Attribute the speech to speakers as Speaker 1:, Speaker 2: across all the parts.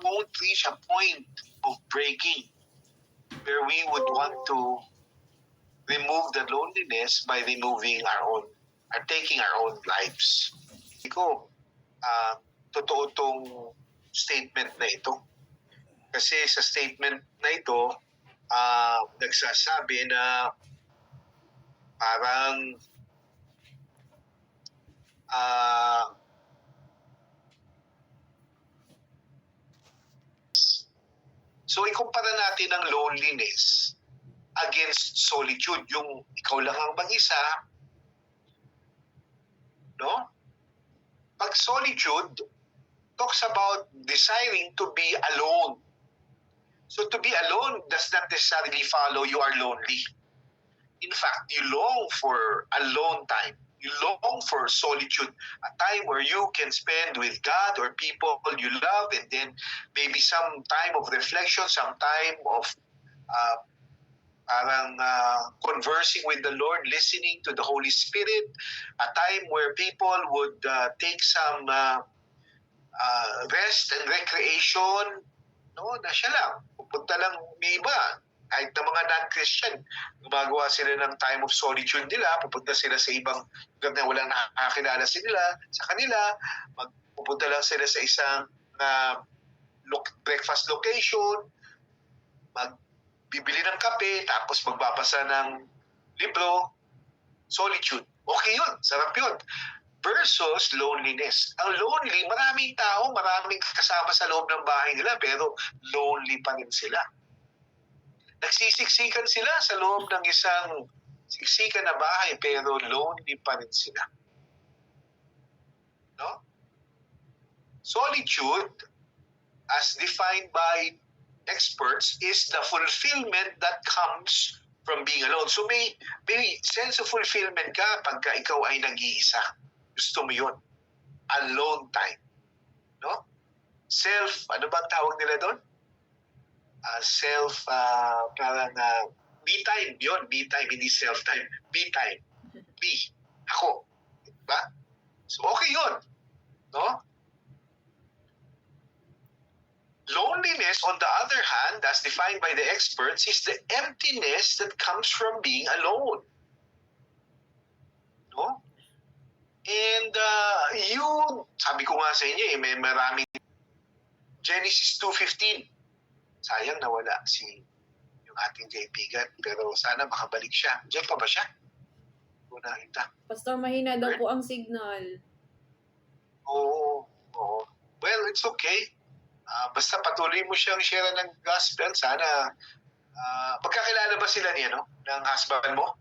Speaker 1: won't reach a point of breaking where we would want to remove the loneliness by taking our own lives. Iko, totoo tong statement na ito. Kasi sa statement na ito, nagsasabi na parang so ikumpara natin ang loneliness against solitude, yung ikaw lang ang mag-isa, no? Pag solitude talks about desiring to be alone. So to be alone does not necessarily follow you are lonely. In fact, you long for alone time. You long for solitude, a time where you can spend with God or people you love, and then maybe some time of reflection, some time of conversing with the Lord, listening to the Holy Spirit, a time where people would take some rest and recreation, no, na siya lang. Pupunta lang, may iba, kahit na mga non-Christian, gumagawa sila ng time of solitude nila, pupunta sila sa ibang lugar na walang nakakilala sa kanila, pupunta lang sila sa isang breakfast location, bibili ng kape, tapos magbabasa ng libro, solitude. Okay yun, sarap yun. Versus loneliness. Ang lonely, maraming tao, maraming kasama sa loob ng bahay nila, pero lonely pa rin sila. Nagsisiksikan sila sa loob ng isang siksikan na bahay, pero lonely pa rin sila. No? Solitude, as defined by experts, is the fulfillment that comes from being alone. So may sense of fulfillment ka pagka ikaw ay nag-iisa. Gusto mo yun. Alone time. No? Ano ba ang tawag nila doon? Me time. Yun, me time, hindi self-time. Me time. Me. Ako. Diba? So okay yun. No? Loneliness, on the other hand, as defined by the experts, is the emptiness that comes from being alone. No? And sabi ko nga sa inyo, may maraming Genesis 2:15. Sayang nawala yung ating kaibigan, pero sana makabalik siya. Diyan pa ba siya? Nakita.
Speaker 2: Pastor, mahina daw po ang signal.
Speaker 1: Oo. Well, it's okay. Basta patuloy mo siyang share ng gospel. Sana, magkakilala ba sila niya, no? Ng husband mo?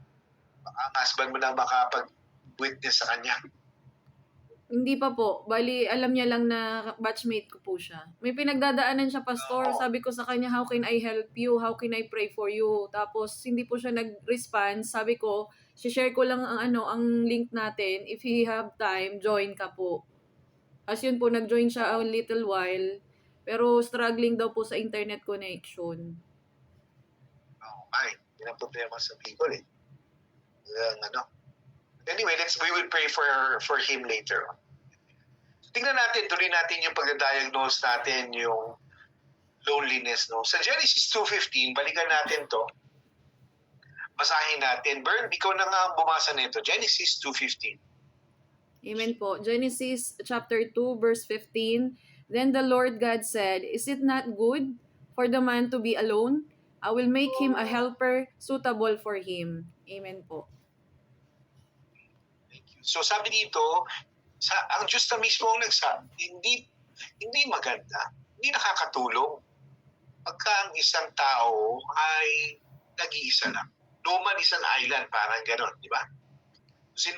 Speaker 1: Baka ang husband mo na makapag-witness sa kanya.
Speaker 2: Hindi pa po. Bali, alam niya lang na batchmate ko po siya. May pinagdadaanan siya, Pastor. Sabi ko sa kanya, how can I help you? How can I pray for you? Tapos, hindi po siya nag-response. Sabi ko, share ko lang ang link natin. If he have time, join ka po. As yun po, nag-join siya a little while. Pero struggling daw po sa internet connection.
Speaker 1: Ay, yun ang problema sa Bicol eh. Anyway, we will pray for him later on. Tingnan natin, tuloy natin yung pagda-diagnose natin yung loneliness. No? Sa Genesis 2:15, balikan natin to. Basahin natin. Bern, ikaw na nga bumasa nito. Genesis 2:15.
Speaker 2: Amen po. Genesis chapter 2 verse 15. Then the Lord God said, "Is it not good for the man to be alone? I will make him a helper suitable for him." Amen po.
Speaker 1: So sabi dito, ang Diyos na mismo ang nagsabi, hindi maganda, hindi nakakatulong pagka ang isang tao ay nag-iisa lang. No man is an island, parang gano'n, di ba? Si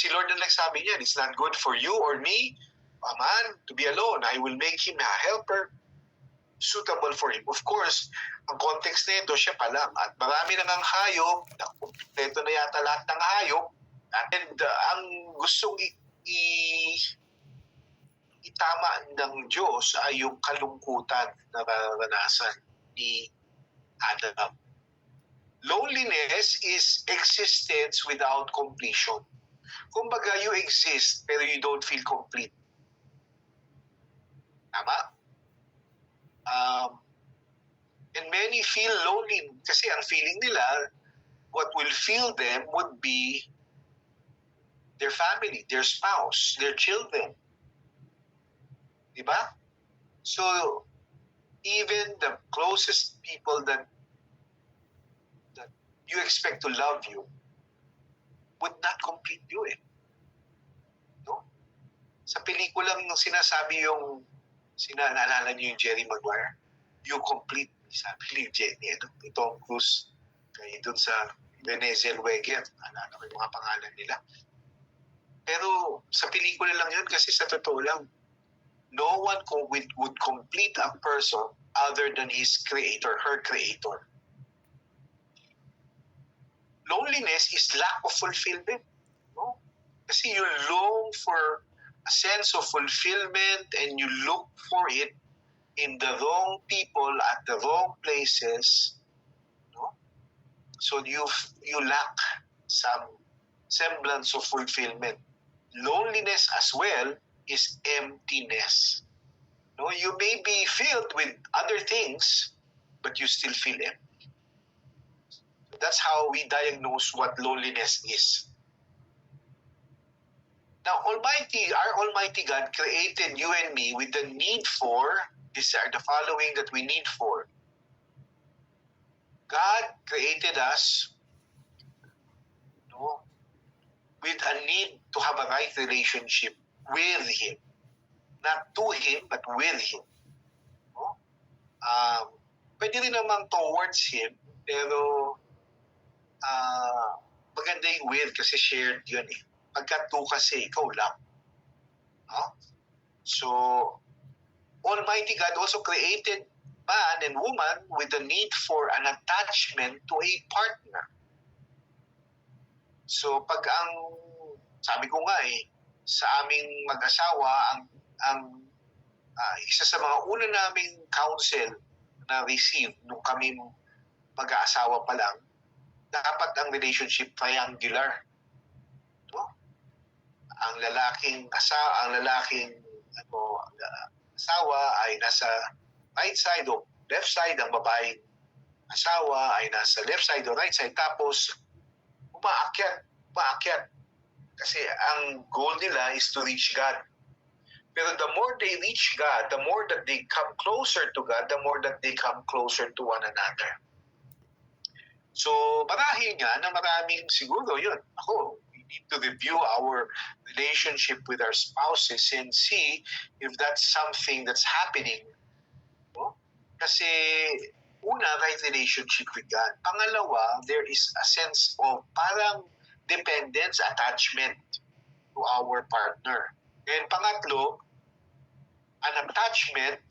Speaker 1: Lord na nagsabi niyan, it's not good for you or me, a man, to be alone. I will make him a helper suitable for him. Of course, ang context nito, siya pa lang. At marami nang ang hayop, ito na yata lahat ng hayop, and ang gustong itama ng Diyos ay yung kalungkutan na naranasan ni Adam. Loneliness is existence without completion. Kumbaga, you exist, pero you don't feel complete. Tama? feel lonely kasi ang feeling nila, what will fill them would be their family, their spouse, their children. Diba? So, even the closest people that you expect to love you would not complete you No? Sa pelikulang nung sinasabi yung, naalala niyo yung Jerry Maguire, you complete me, sabi ni Jenny, Tom Cruise, kaya dun sa Renee Zellweger, naalala ko yung mga pangalan nila. Pero sa pelikula lang yun kasi sa totoo lang, no one would complete a person other than his creator, her creator. Loneliness is lack of fulfillment. No? Kasi you long for a sense of fulfillment and you look for it in the wrong people at the wrong places. No? So you lack some semblance of fulfillment. Loneliness as well is emptiness. No, you may be filled with other things, but you still feel empty. That's how we diagnose what loneliness is. Now, our Almighty God created you and me with the need for, these are the following that we need for. God created us with a need to have a right relationship with Him. Not to Him, but with Him. Pwede rin naman towards Him, pero maganda yung with kasi shared yun Pagka to kasi, ikaw lang. So, Almighty God also created man and woman with the need for an attachment to a partner. So, pag sabi ko nga sa aming mag-asawa, ang isa sa mga una naming counsel na receive nung kami mag-aasawa pa lang, dapat ang relationship triangular. No? Ang lalaking asawa ay nasa right side o left side, ang babaeng asawa ay nasa left side o right side, tapos umaakyat. Kasi ang goal nila is to reach God. Pero the more they reach God, the more that they come closer to God, the more that they come closer to one another. So, marahil nga na maraming siguro yun. We need to review our relationship with our spouses and see if that's something that's happening. No? Kasi, una, right relationship with God. Pangalawa, there is a sense of parang dependence, attachment to our partner. And pangatlo, an attachment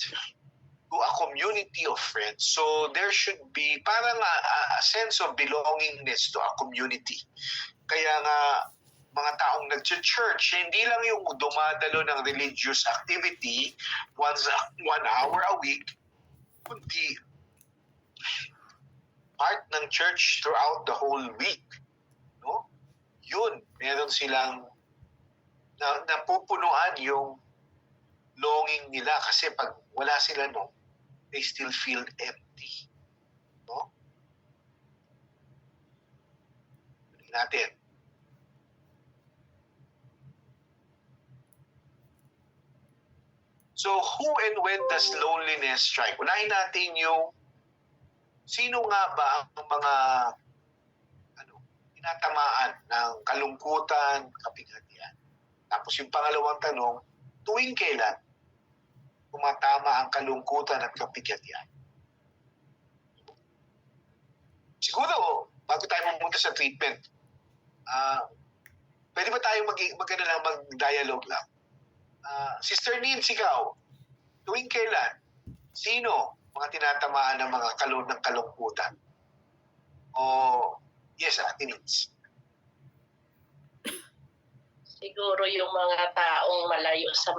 Speaker 1: to a community of friends. So there should be parang a sense of belongingness to a community. Kaya nga, mga taong nag-church, hindi lang yung dumadalo ng religious activity once 1 hour a week, kundi part ng church throughout the whole week. No? Yun, meron silang napupunuan yung longing nila kasi pag wala sila they still feel empty. No? Tuloy natin. So, who and when does loneliness strike? Unahin natin yung sino nga ba ang mga tinatamaan ng kalungkutan, kapighatian. Tapos yung pangalawang tanong, tuwing kailan tumatama ang kalungkutan at kapighatian? Siguro, bago tayo pumunta sa treatment, pwede ba tayo mag-dialogue lang? Sister Nins, ikaw, tuwing kailan, sino mga tinatamaan ng mga ng kalungkutan? O, yes, Ate Nins.
Speaker 3: Siguro yung mga taong malayo sa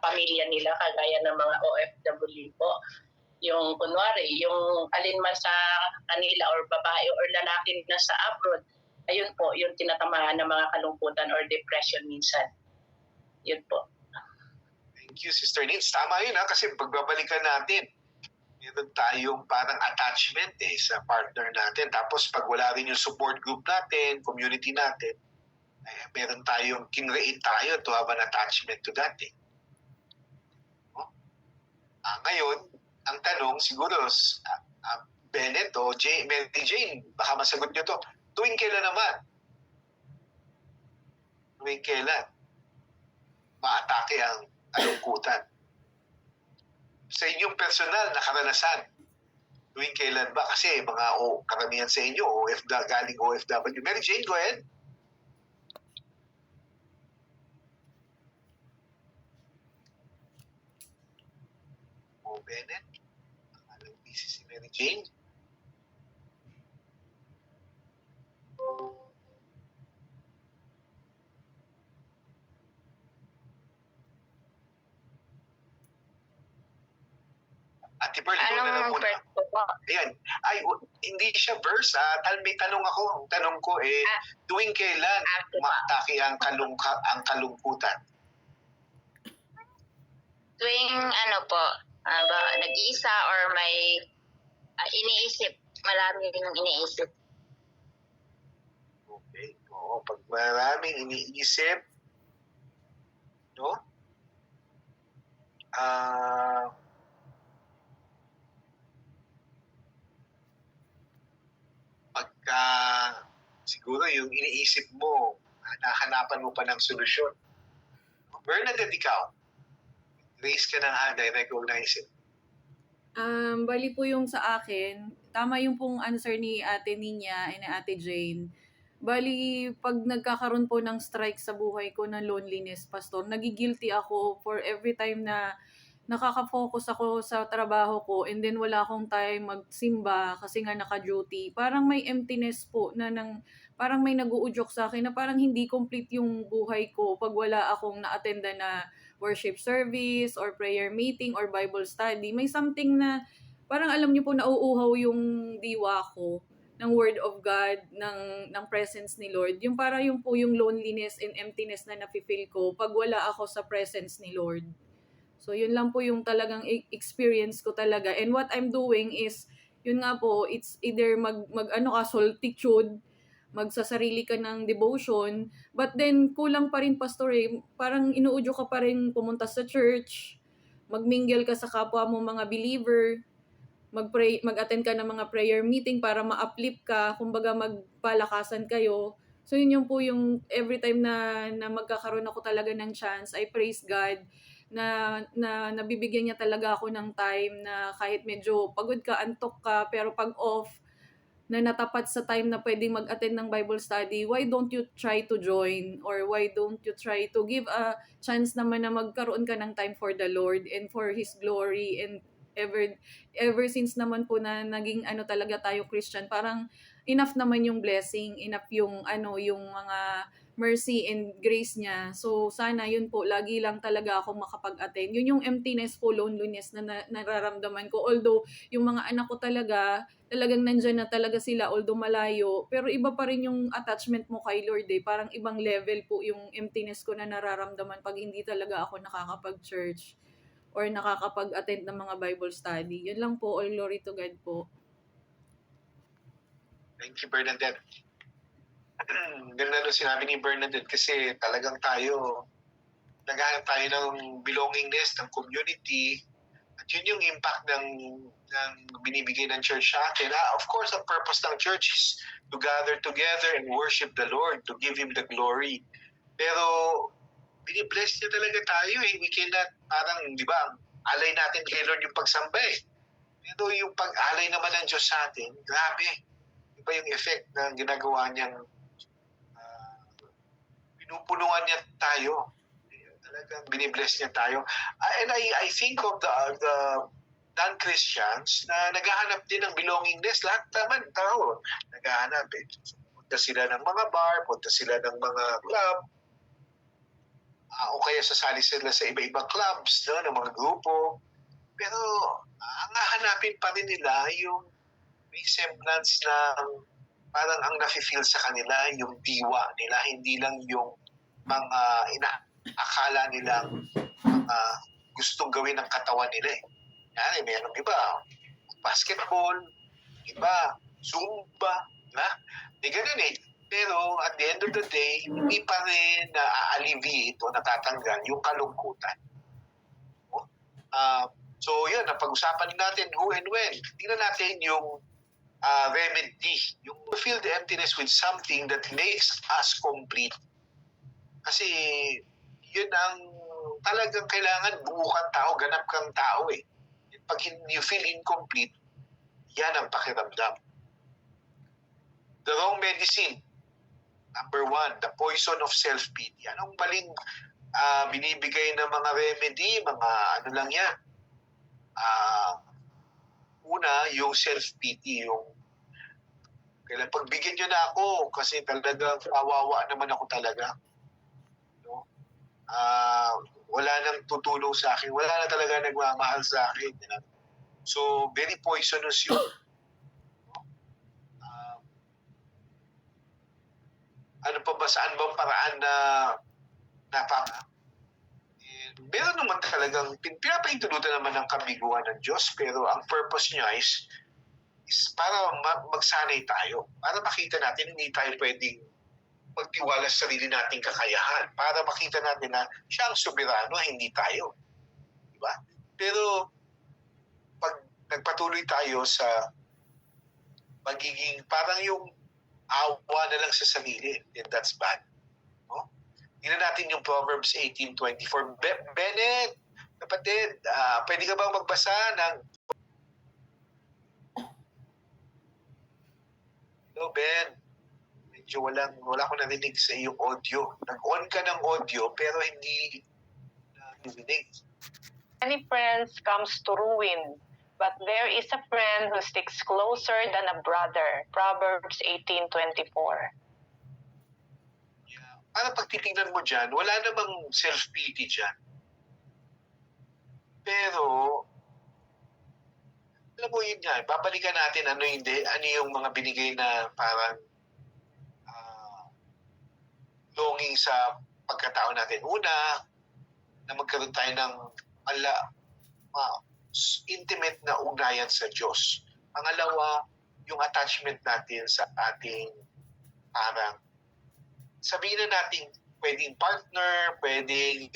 Speaker 3: pamilya nila, kagaya ng mga OFW po. Yung kunwari, yung alinman sa kanila or babae or lalaki na sa abroad, ayun po, yung tinatamaan ng mga kalungkutan or depression minsan. Yun po.
Speaker 1: Thank you, Sister Nins. Tama yun kasi pagbabalikan natin, meron tayong parang attachment sa partner natin. Tapos pag wala rin yung support group natin, community natin, meron tayong kinreate tayo to have an attachment to that. No? Ngayon, ang tanong siguro, Bennett o Mary Jane, baka masagot nyo to, tuwing kailan naman? Tuwing kailan maatake ang kalungkutan? Sa inyong personal na karanasan, tuwing kailan ba? Kasi mga karamihan sa inyo, galing OFW. Mary Jane, go ahead. O Bennett, alam busy si Mary Jane. Ate Pearl, ikaw na lang muna. Ayan. Hindi siya verse. May tanong ako. Ang tanong ko tuwing kailan maatake ang kalungkutan?
Speaker 4: Tuwing nag-iisa or may iniisip, marami rin iniisip.
Speaker 1: Okay. Oo, pag maraming iniisip, no? Pagka siguro yung iniisip mo, nahanapan mo pa ng solusyon. Bernadette, ikaw, raise ka ng hand, I recognize it.
Speaker 2: Bali po yung sa akin, tama yung pong answer ni Ate Ninya and Ate Jane. Bali, pag nagkakaroon po ng strike sa buhay ko ng loneliness, Pastor, nagigilty ako for every time na nakaka-focus ako sa trabaho ko and then wala akong time magsimba kasi nga naka-duty. Parang may emptiness po parang may nag-uudyok sa akin na parang hindi complete yung buhay ko pag wala akong na-attenda na worship service or prayer meeting or Bible study. May something na parang alam niyo po nauuhaw yung diwa ko ng Word of God, ng presence ni Lord. Yung para yung po yung loneliness and emptiness na nafe-feel ko pag wala ako sa presence ni Lord. So, yun lang po yung talagang experience ko talaga. And what I'm doing is, yun nga po, it's either solitude, magsasarili ka ng devotion, but then kulang pa rin, Pastor, parang inuudyo ka pa rin pumunta sa church, magmingle ka sa kapwa mo mga believer, mag-attend ka ng mga prayer meeting para ma-uplift ka, kumbaga magpalakasan kayo. So, yun po yung every time na magkakaroon ako talaga ng chance, I praise God, na nabibigyan niya talaga ako ng time na kahit medyo pagod ka, antok ka, pero pag off, na natapat sa time na pwedeng mag-attend ng Bible study, why don't you try to join? Or why don't you try to give a chance naman na magkaroon ka ng time for the Lord and for His glory? And ever since naman po na naging talaga tayo Christian, parang enough naman yung blessing, enough yung mga mercy and grace niya. So, sana yun po, lagi lang talaga ako makapag-attend. Yun yung emptiness po, loneliness na nararamdaman ko. Although, yung mga anak ko talagang nandyan na talaga sila, although malayo. Pero iba pa rin yung attachment mo kay Lord Parang ibang level po yung emptiness ko na nararamdaman pag hindi talaga ako nakakapag-church or nakakapag-attend ng mga Bible study. Yun lang po, all glory to God po.
Speaker 1: Thank you, Bernadette. Ganda nung sinabi ni Bernadette kasi talagang naghahanap tayo ng belongingness, ng community, at yun yung impact ng binibigay ng church sa atin. Of course, ang purpose ng church is to gather together and worship the Lord, to give Him the glory. Pero, binibless niya talaga tayo We cannot, parang, di ba, alay natin kay Lord yung pagsamba Pero yung pag-alay naman ng Diyos sa atin, grabe. Iba yung effect na ginagawa niyang pinupunuan niya tayo. Talagang binibless niya tayo. And I think of the non-Christians na naghahanap din ng belongingness. Lahat naman tao naghahanap Punta sila ng mga bar, punta sila ng mga club, o kaya sasali sila sa iba-ibang clubs, ng mga grupo. Pero ang hahanapin pa rin nila yung may semblance na parang ang nafe-feel sa kanila yung diwa nila, hindi lang yung mga akala nilang mga gustong gawin ng katawan nila Yan, mayroong iba. basketball, iba, Zumba, na? Di ganun eh. Pero at the end of the day, hindi pa rin na-alleviate o natatanggal yung kalungkutan. No? So yun, napag-usapan natin who and when. Tingnan natin yung remedy, yung fill the emptiness with something that makes us complete. Kasi yun ang talagang kailangan buo kang tao, ganap kang tao eh. Pag you feel incomplete, yan ang pakiramdam. The wrong medicine. Number 1, the poison of self-pity. Anong maling binibigay ng mga remedy, mga ano lang yan. Una, yung self-pity, yung kailan pagbigyan nyo na ako kasi talagang kawawa naman ako talaga. No? Wala nang tutulong sa akin, wala na talaga nagmamahal sa akin. You know? So, very poisonous yun. Ano pa ba, saan bang paraan na meron naman talagang pinapaintulutan naman ng kabiguan ng Diyos, pero ang purpose niya is para magsanay tayo, para makita natin hindi tayo pwedeng magtiwala sa sarili nating kakayahan, para makita natin na siya ang soberano, hindi tayo. Diba? Pero pag nagpatuloy tayo sa magiging parang yung awa na lang sa sarili, then that's bad. No? Tingnan natin yung Proverbs 18:24. Bennett, kapatid, pwede ka bang magbasa ng... Hello, Ben. Medyo wala ko narinig sa iyong audio. Nag-on ka ng audio, pero hindi narinig.
Speaker 5: Many friends comes to ruin, but there is a friend who sticks closer than a brother. Proverbs 18:24.
Speaker 1: Yeah. Para pag titignan mo dyan, wala namang self-pity dyan. Pero, alam mo yun nga, babalikan natin ano yung mga binigay na parang longing sa pagkatao natin. Una, na magkaroon tayo ng intimate na ugnayan sa Diyos. Pangalawa, yung attachment natin sa ating parang sabihin na natin pwedeng partner, pwedeng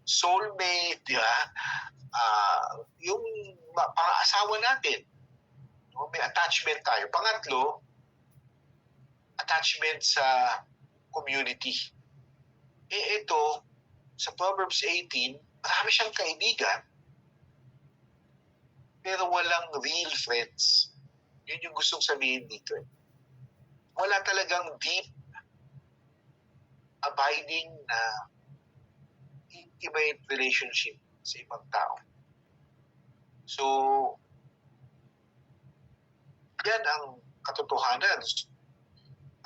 Speaker 1: soulmate, di ba? Yung pang-asawa natin. No? May attachment tayo. Pangatlo, attachment sa community. Ito, sa Proverbs 18, marami siyang kaibigan, pero walang real friends. Yun yung gustong sabihin dito. Wala talagang deep, abiding na intimate relationship sa ibang tao. So, yan ang katotohanan.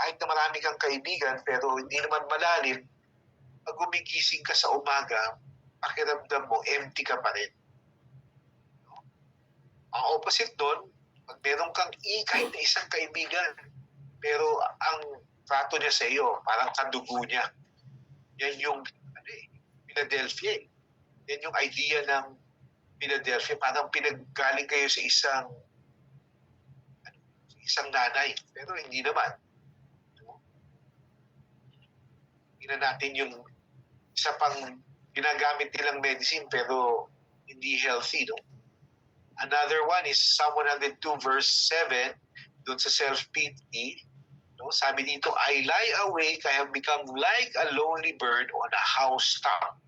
Speaker 1: Kahit na marami kang kaibigan, pero hindi naman malalim, pag gumigising ka sa umaga, pakiramdam mo, empty ka pa rin. No? Ang opposite doon, pag meron kang kahit na isang kaibigan, pero ang trato niya sa iyo, parang kadugo niya. Yan yung Philadelphia. Yan yung idea ng Philadelphia. Parang pinaggaling kayo sa isang nanay. Pero hindi naman. Tingnan natin yung isa pang ginagamit nilang medicine pero hindi healthy. No? Another one is Psalm 102 verse 7, doon sa self-pity. No? Sabi dito, I lie awake, I have become like a lonely bird on a housetop.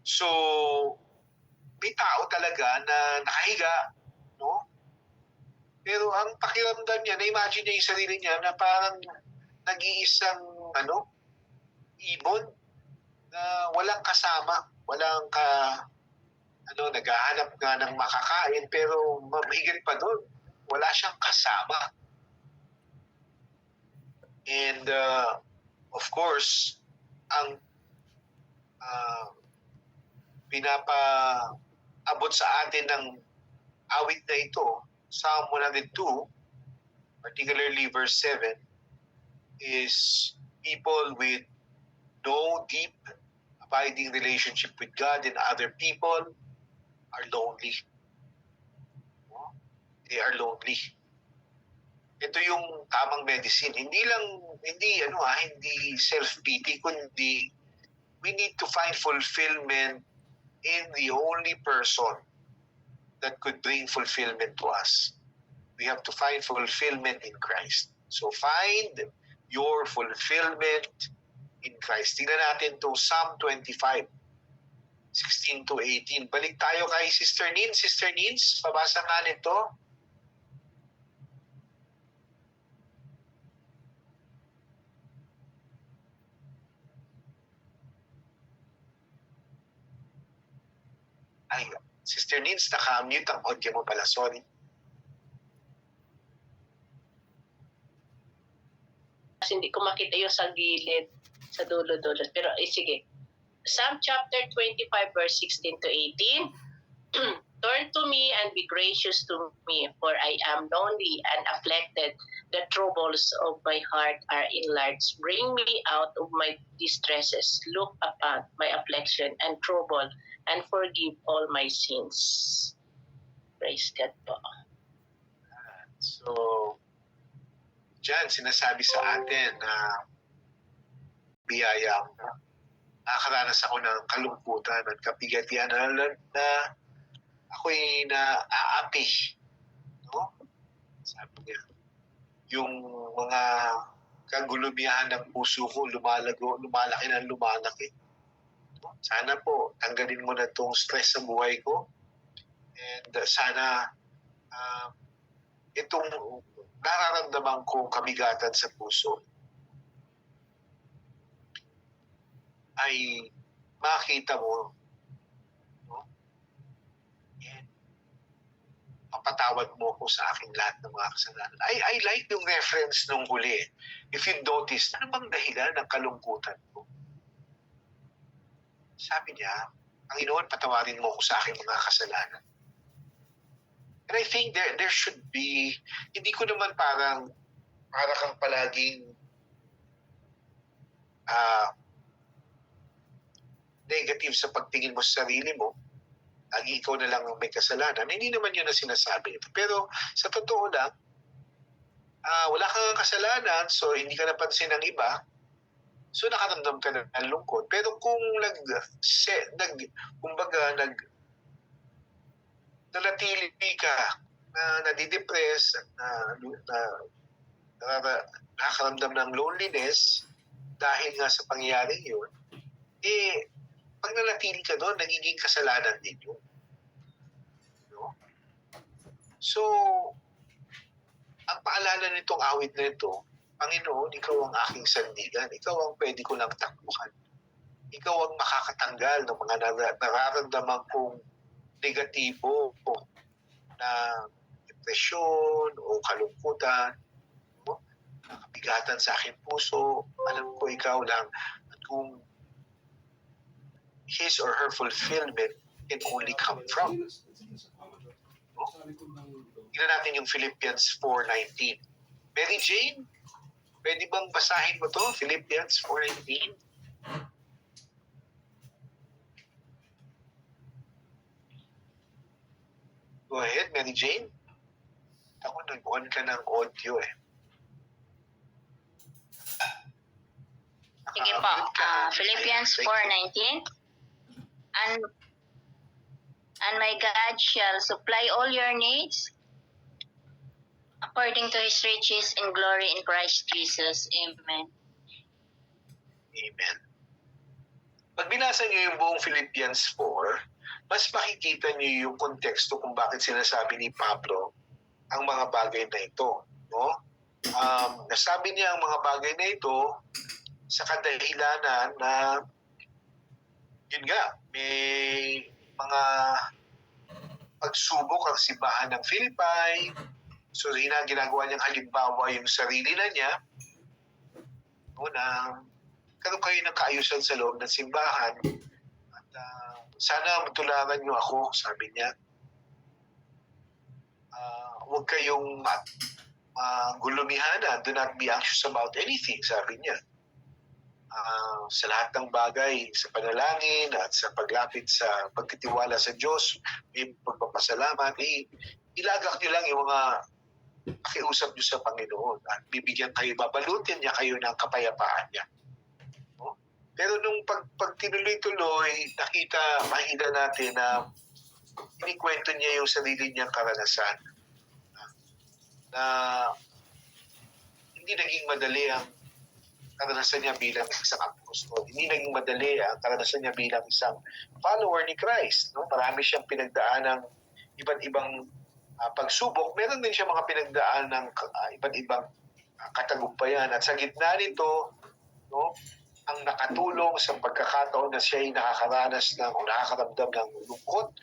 Speaker 1: So, may tao talaga na nakahiga, no? Pero ang pakiramdam niya, na-imagine niya yung sarili niya na parang nag-iisang, ibon na walang kasama, naghahanap nga ng makakain, pero mahigit pa doon, wala siyang kasama. And, of course, ang pinapaabot sa atin ng awit na ito, Psalm 102, particularly verse 7, is people with no deep, abiding relationship with God and other people are lonely. They are lonely. Ito yung tamang medicine. Hindi self-pity, kundi we need to find fulfillment in the only person that could bring fulfillment to us. We have to find fulfillment in Christ. So find your fulfillment in Christ. Tingnan natin to Psalm 25, 16 to 18. Balik tayo kay Sister Nins. Sister Nins, pabasa nga nito. Ay, Sister Nins, naka-mute ang audio mo pala. Sorry.
Speaker 3: Kasi hindi ko makita yung sa gilid, sa dulo-dulo. Pero sige. Psalm chapter 25 verse 16 to 18. Turn to me and be gracious to me, for I am lonely and afflicted. The troubles of my heart are enlarged. Bring me out of my distresses. Look upon my affliction and trouble, and forgive all my sins. Praise God po.
Speaker 1: So, dyan, sinasabi sa atin na biyaya ko. Nakakaranas ako ng kalungkutan at kapigatian na ako'y naaapi. No? Sabi niya, yung mga kagulumihan ng puso ko lumalaki ng lumalaki. Sana po, tanggalin mo na itong stress sa buhay ko. And sana itong nararamdaman kong kabigatan sa puso ay makita mo, no? And mapatawad mo ko sa aking lahat ng mga kasalanan. I like yung reference nung huli. If you notice, ano bang dahilan ng kalungkutan ko? Sabi niya, Panginoon, patawarin mo ko sa aking mga kasalanan. And I think there should be, hindi ko naman para kang palaging negative sa pagtingin mo sa sarili mo, lagi ikaw na lang ang may kasalanan. Hindi naman yun ang sinasabi nito. Pero sa totoo lang, wala kang kasalanan, so hindi ka napansin ng iba, so nakaramdam ka ng lungkot. Pero kung nanatili ka, nadidepress, nakakaramdam ng loneliness dahil nga sa pangyayaring yun, pag nanatili ka doon, nagiging kasalanan din yun. No? So, ang paalala nitong awit na ito, Panginoon, ikaw ang aking sandigan. Ikaw ang pwede ko lang takbuhan. Ikaw ang makakatanggal ng mga nararamdaman kong negatibo na depresyon o kalungkutan, no? Nakabigatan sa aking puso. Alam ko ikaw lang. At kung his or her fulfillment can only come from. No? Tingnan natin yung Philippians 4:19. Mary Jane, pwede bang basahin mo to? Philippians 4:19. Go ahead, Mary Jane. Ako, nag-on ka ng audio eh.
Speaker 4: Sige po. Philippians 4:19. And my God shall supply all your needs according to His riches in glory in Christ Jesus. Amen.
Speaker 1: Amen. Pag binasa niyo yung buong Philippians 4, mas makikita niyo yung konteksto kung bakit sinasabi ni Pablo ang mga bagay na ito. No? Nasabi niya ang mga bagay na ito sa kadahilanan na yun nga, may mga pagsubok ang simbahan ng Philippi. So, ginagawa niyang halimbawa yung sarili na niya. No, na karoon kayo ng kaayusan sa loob ng simbahan. At sana matularan niyo ako, sabi niya. Huwag kayong gulumihanan. Do not be anxious about anything, sabi niya. Sa lahat ng bagay, sa panalangin at sa paglapit sa pagtitiwala sa Diyos, may pagpapasalamat, ilagak nyo lang yung mga pakiusap nyo sa Panginoon at bibigyan kayo, babalutin niya kayo ng kapayapaan niya. No? Pero nung pag tinuloy-tuloy, makita natin na inikwento niya yung sarili niyang karanasan na hindi naging madali ang karanasan niya bilang isang apostol. Hindi naging madali ang karanasan niya bilang isang follower ni Christ. No? Marami siyang pinagdaan ng iba't ibang pagsubok. Meron din siya mga pinagdaan ng iba't ibang katagumpayan. At sa gitna nito, no, ang nakatulong sa pagkakataon na siya ay nakakaranas ng o nakakaramdam ng lungkot,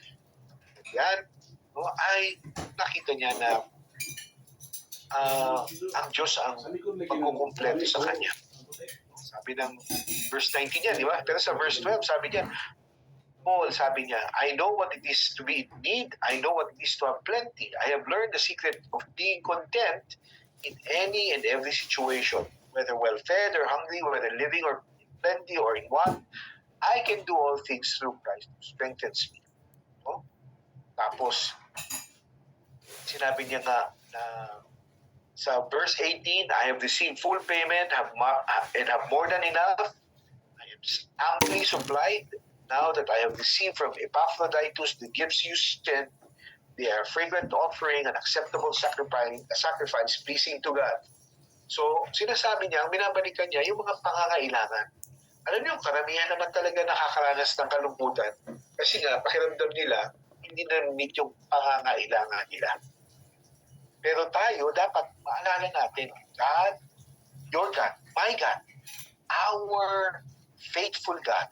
Speaker 1: yan, no, ay nakita niya na ang Diyos ang magkukumpleto sa kanya. Sabi ng verse 19 niya, di ba? Pero sa verse 12, sabi niya, Paul, sabi niya, I know what it is to be in need. I know what it is to have plenty. I have learned the secret of being content in any and every situation, whether well-fed or hungry, whether living or in plenty or in want. I can do all things through Christ who strengthens me. No? Tapos, sinabi niya nga na sa verse 18, I have received full payment and have more than enough. I am amply supplied. Now that I have received from Epaphroditus the gifts you sent, they are a fragrant offering, an acceptable sacrifice pleasing to God. So, sinasabi niya, ang binabalikan niya, yung mga pangangailangan. Alam niyo, karamihan naman talaga nakakaranas ng kalungkutan kasi nga, pakiramdam nila, hindi na meet yung pangangailangan nila. Pero tayo, dapat maalala natin, God, your God, my God, our faithful God,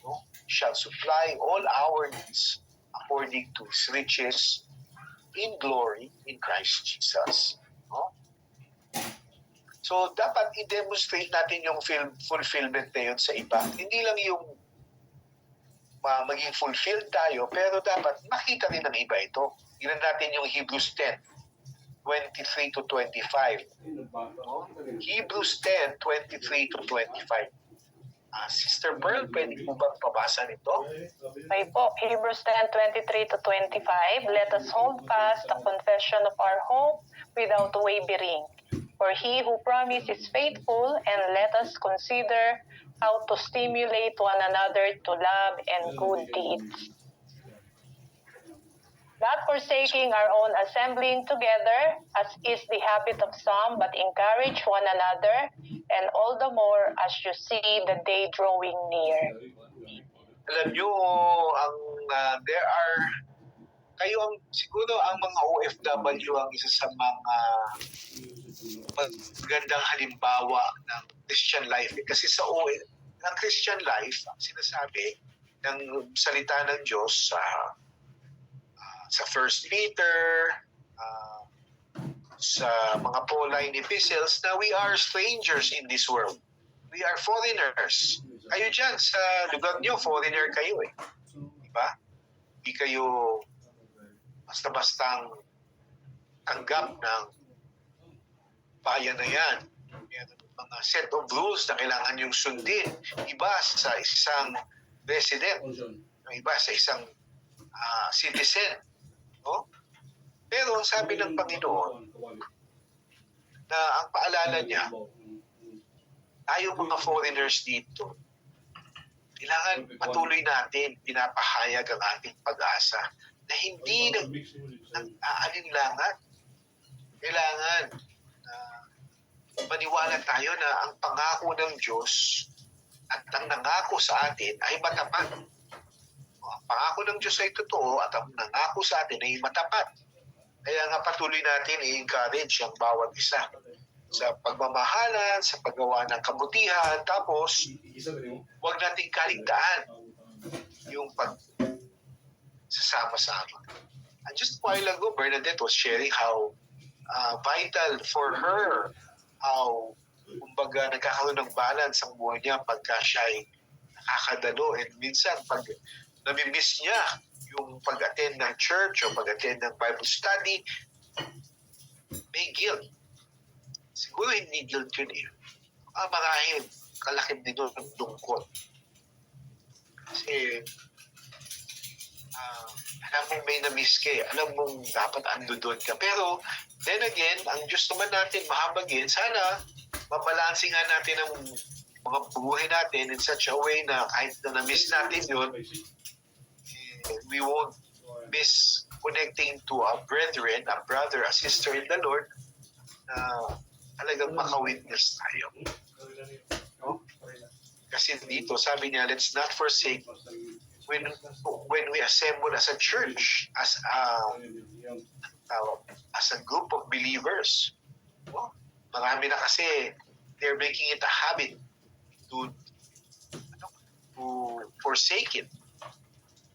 Speaker 1: no, shall supply all our needs according to His riches in glory in Christ Jesus. No? So, dapat i-demonstrate natin yung fulfillment na yun sa iba. Hindi lang yung maging fulfilled tayo, pero dapat makita rin ng iba ito. Tignan natin yung Hebrews 10, 23 to 25. No? Hebrews 10, 23 to 25. Sister Pearl, pwede po bang pabasa nito?
Speaker 5: Okay po, Hebrews 10:23 to 25. Let us hold fast the confession of our hope without wavering. For he who promised is faithful, and let us consider how to stimulate one another to love and good deeds. Not forsaking our own assembling together, as is the habit of some, but encourage one another, and all the more as you see the day drawing near.
Speaker 1: Alam nyo, siguro ang mga OFW ang isa sa mga magandang halimbawa ng Christian life. Kasi ng Christian life, ang sinasabi ng salita ng Diyos sa 1 Peter, sa mga Pauline epistles, na we are strangers in this world. We are foreigners. Kayo dyan, sa lugar nyo, foreigner kayo eh. Diba? Hindi kayo basta-bastang tanggap ng bayan na yan. May mga set of rules na kailangan yung sundin. Iba sa isang resident. Iba sa isang citizen. No? Pero sabi ng Panginoon na ang paalala niya, tayo mga foreigners dito, kailangan patuloy natin pinapahayag ang ating pag-asa na hindi nag-aalinlangan. Kailangan maniwala tayo na ang pangako ng Diyos at ang nangako sa atin ay matapat. Ang pangako ng Diyos ay totoo at ang nangako sa atin ay matapat. Kaya nga patuloy natin i-encourage ang bawat isa sa pagmamahalan, sa paggawa ng kabutihan, tapos huwag nating kaligtaan yung pagsasama-sama. And just a while ago, Bernadette was sharing how vital for her, how kumbaga nagkakaroon ng balance ang buhay niya pagka siya ay nakakadalo. And minsan, pag namimiss niya yung pag-attend ng church o pag-attend ng Bible study, may guilt. Siguro hindi guilt yun eh. Marahil, kalakim din doon ng lungkot. Kasi alam mong may na-miss ka eh. Alam mong dapat ando doon ka. Pero, then again, ang Diyos naman natin, mahabagin, sana mabalansin nga natin ang mga buhay natin in such a way na kahit na na-miss natin yun, we won't miss connecting to a brethren, a brother, a sister in the Lord, na talagang maka-witness tayo. No? Kasi dito, sabi niya, let's not forsake when we assemble as a church, as a group of believers. No? Marami na kasi, they're making it a habit to forsake it.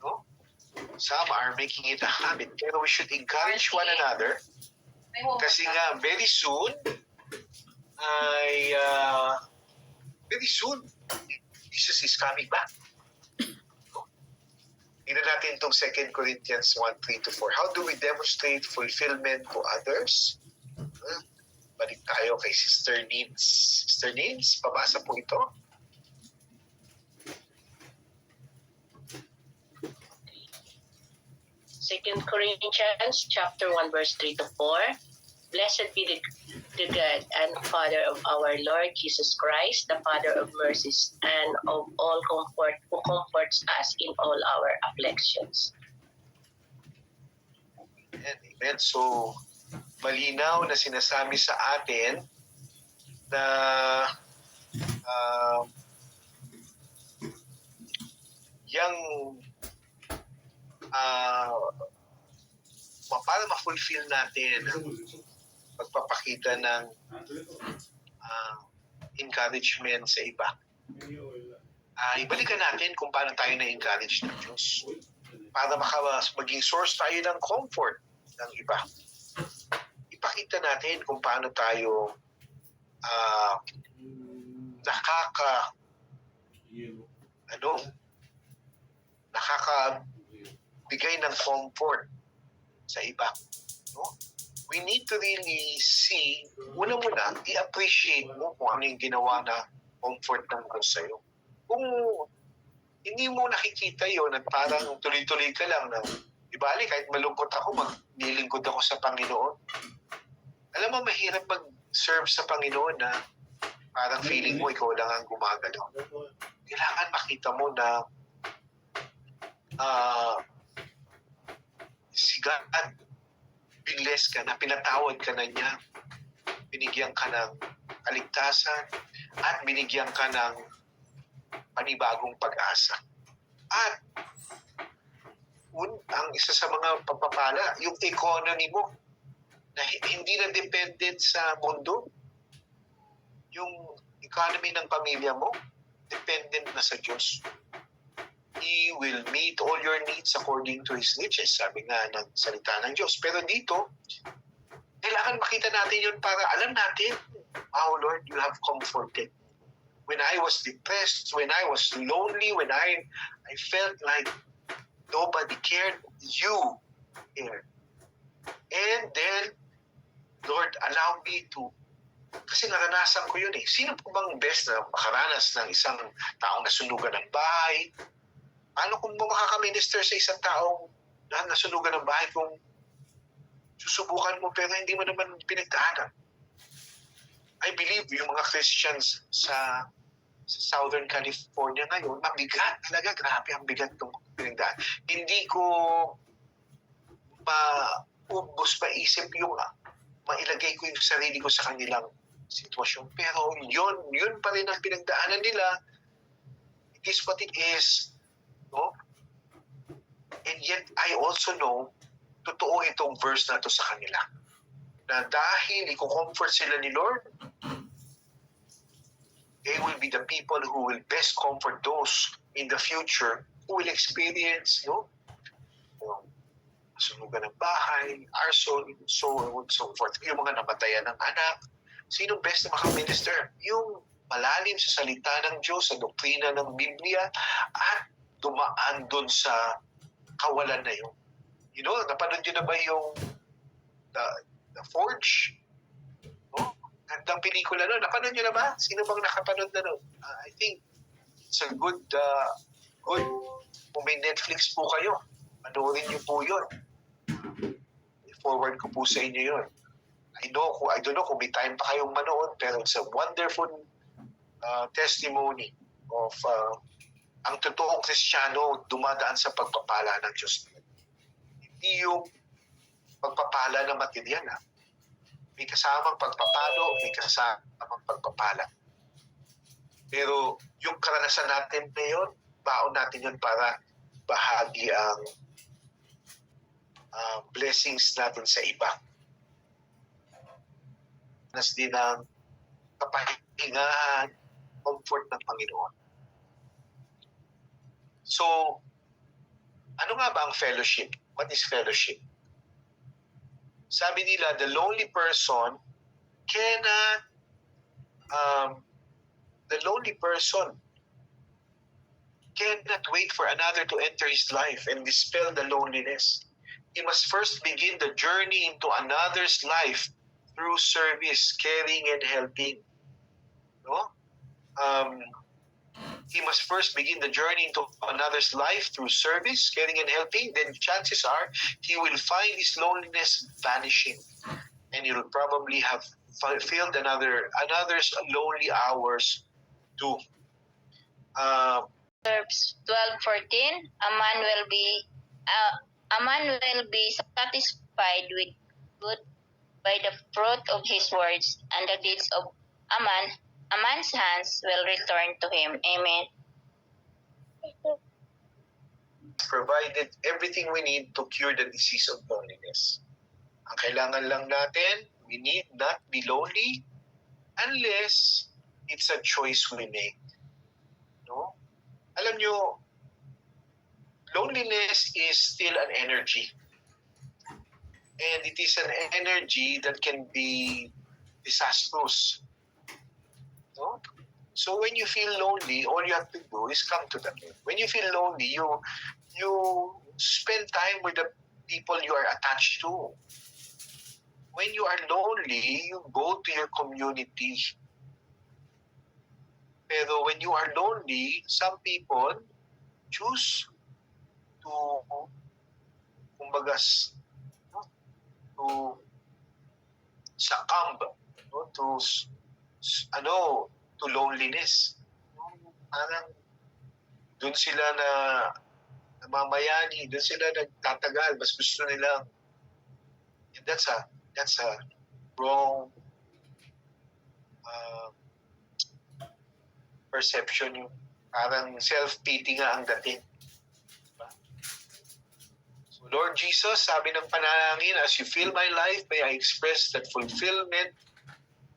Speaker 1: No? Some are making it a habit. Pero we should encourage one another kasi nga very soon Jesus is coming back. Tingnan natin itong 2 Corinthians 1:3-4. How do we demonstrate fulfillment to others? Balik tayo kay Sister Nins. Sister Nins, pabasa po ito.
Speaker 3: Second Corinthians chapter 1 verse 3-4. Blessed be the God and Father of our Lord Jesus Christ, the Father of mercies and of all comfort, who comforts us in all our afflictions.
Speaker 1: Amen. So, malinaw na sinasabi sa atin na para ma-fulfill natin pagpapakita ng encouragement sa iba. Ibalikan natin kung paano tayo na-encourage ng Diyos para maging source tayo ng comfort ng iba. Ipakita natin kung paano tayo nakakabigay ng comfort sa iba. No? We need to really see, muna, i-appreciate mo kung ano yung ginawa na comfort ng Diyos sa'yo. Kung hindi mo nakikita yun at parang tuloy-tuloy ka lang na, ibali, kahit malungkot ako, maglilingkod ako sa Panginoon. Alam mo, mahirap mag-serve sa Panginoon na parang feeling mo ikaw lang ang gumagalaw. Kailangan makita mo na si God, binless ka na, pinatawad ka na niya, binigyan ka ng kaligtasan, at binigyan ka ng panibagong pag-asa. At ang isa sa mga pagpapala, yung economy mo, na hindi na dependent sa mundo. Yung economy ng pamilya mo, dependent na sa Diyos. He will meet all your needs according to His riches, sabi nga ng salita ng Diyos. Pero dito, kailangan makita natin yun para alam natin, oh Lord, you have comforted. When I was depressed, when I was lonely, when I felt like nobody cared, you cared. And then, Lord, allow me to, kasi naranasan ko yun eh. Sino po bang best na makaranas ng isang taong nasunugan ng bahay? Paano kung makaka-minister sa isang taong nasunugan ng bahay kung susubukan mo pero hindi mo naman pinagdaanan? I believe yung mga Christians sa Southern California ngayon, mabigat talaga, grabe ang bigat ng pinagdaan. Hindi ko maisip yung mailagay ko yung sarili ko sa kanilang sitwasyon. Pero yun pa rin ang pinagdaanan nila. It is what it is. No? And yet, I also know, totoo itong verse na to sa kanila. Na dahil i-comfort sila ni Lord, they will be the people who will best comfort those in the future who will experience, sunugan ng bahay, arson, so on and so forth. Yung mga namatayan ng anak. Sino best na makaminister? Yung malalim sa salita ng Diyos, sa doktrina ng Biblia, at dumaan dun sa kawalan na yun. You know, napanood nyo na ba yung The Forge? No? Gandang pelikula nun. Napanood nyo na ba? Sino bang nakapanood na nun? I think it's a good kung may Netflix po kayo, Panoorin niyo po yun. I-forward ko po sa inyo yun. I don't know kung may time pa kayong manood, pero it's a wonderful testimony of ang totoong Kristiyano dumadaan sa pagpapala ng Diyos. Hindi yung pagpapala na material. May kasamang pagpapalo, may kasamang pagpapala. Pero yung karanasan natin ngayon, baon natin yun para bahagi ang blessings natin sa iba. Nas din ang kapahingahan, comfort ng Panginoon. So, ano nga ba ang fellowship? What is fellowship? Sabi nila, the lonely person cannot wait for another to enter his life and dispel the loneliness. He must first begin the journey into another's life through service, caring, and helping. No? He must first begin the journey into another's life through service, caring, and helping. Then chances are he will find his loneliness vanishing, and he will probably have filled another's lonely hours too.
Speaker 4: Proverbs 12:14. A man will be satisfied with good by the fruit of his words, and the deeds of a man's hands will return to him. Amen.
Speaker 1: Provided everything we need to cure the disease of loneliness. Ang kailangan lang natin, we need not be lonely unless it's a choice we make. No? Alam nyo, loneliness is still an energy. And it is an energy that can be disastrous. No? So when you feel lonely, all you have to do is come to the Lord. When you feel lonely, you spend time with the people you are attached to. When you are lonely, you go to your community. Pero when you are lonely, some people choose to succumb to loneliness. Parang doon sila na namamayani, doon sila nagtatagal, mas gusto nilang. And that's a wrong perception. Yung parang self-pity nga ang dating. Diba? So Lord Jesus, sabi ng panalangin, as you fill my life, may I express that fulfillment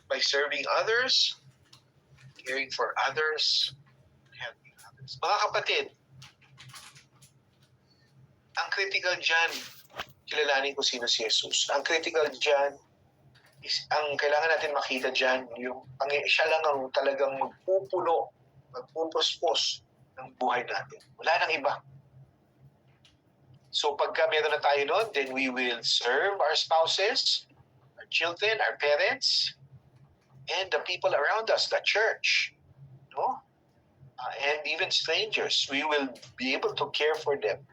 Speaker 1: by serving others, caring for others, helping others. Mga kapatid, ang critical dyan, kilalanin ko sino si Jesus. Ang critical dyan, ang kailangan natin makita dyan, siya lang ang talagang magpupuspos ng buhay natin. Wala nang iba. So pagka meron na tayo noon, then we will serve our spouses, our children, our parents, and the people around us, the church. No? And even strangers, we will be able to care for them.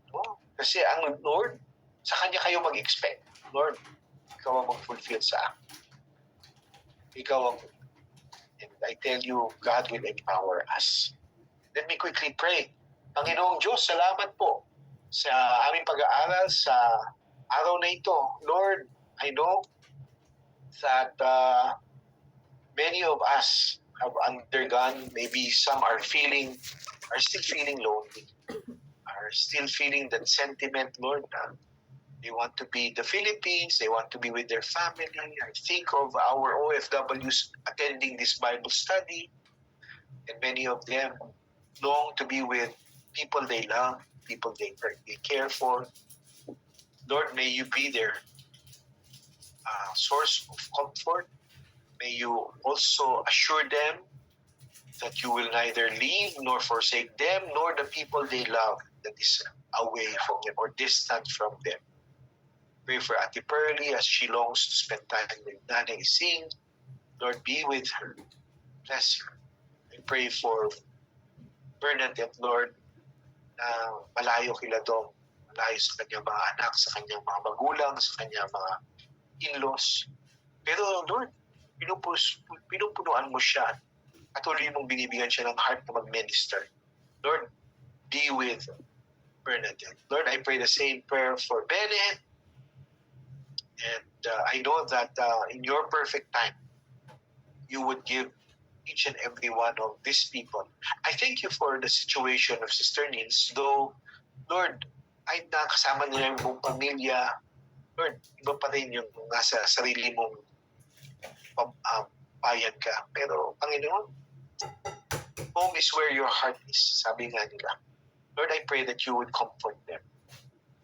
Speaker 1: No? Kasi ang Lord, sa Kanya kayo mag-expect. Lord, Ikaw ang mag-fulfill sa akin. And I tell you, God will empower us. Let me quickly pray. Panginoong Diyos, salamat po sa aming pag-aaral sa araw na ito. Lord, I know that many of us have undergone, maybe some are still feeling lonely, are still feeling that sentiment, Lord. They want to be the Philippines, they want to be with their family. I think of our OFWs attending this Bible study, and many of them long to be with people they love, people they care for. Lord, may you be their source of comfort. May you also assure them that you will neither leave nor forsake them, nor the people they love that is away from them or distant from them. Pray for Ate Pearlie as she longs to spend time with Nanay Sing. Lord, be with her. Bless her. I pray for Bernadette, Lord, na malayo kila doon. malayo sa kanyang mga anak, sa kanyang mga magulang, sa kanyang mga in-laws. Pero Lord, pinupunuan mo siya. Patuloy mong binibigyan siya ng heart na mag-minister. Lord, be with Bernadette. Lord, I pray the same prayer for Bennett. And I know that in your perfect time, you would give each and every one of these people. I thank you for the situation of Sister Nins, though, Lord, ay nakasama nila yung buong pamilya. Lord, iba pa rin yung nasa sarili mong bayan ka. Pero, Panginoon, home is where your heart is, sabi nga nila. Lord, I pray that you would comfort them.